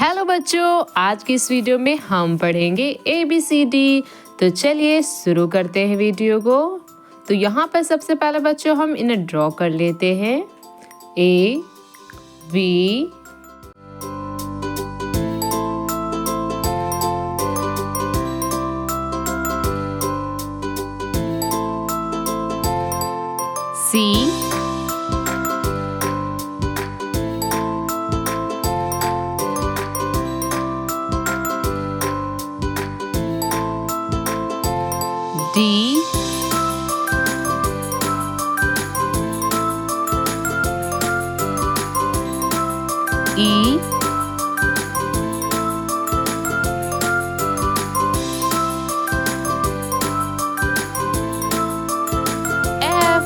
Hello बच्चों, आज की इस वीडियो में हम पढ़ेंगे ABCD। तो चलिए शुरू करते हैं वीडियो को। तो यहाँ पर सबसे पहले बच्चों हम इन्हें ड्रॉ कर लेते हैं। A B C D E F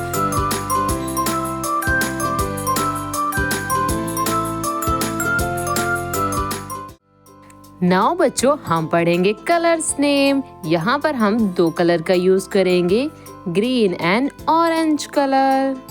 now बच्चों हम पढ़ेंगे कलर्स नेम। यहाँ पर हम दो कलर का यूज करेंगे, green and orange colour.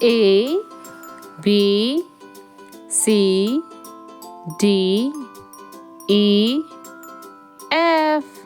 A B C D E F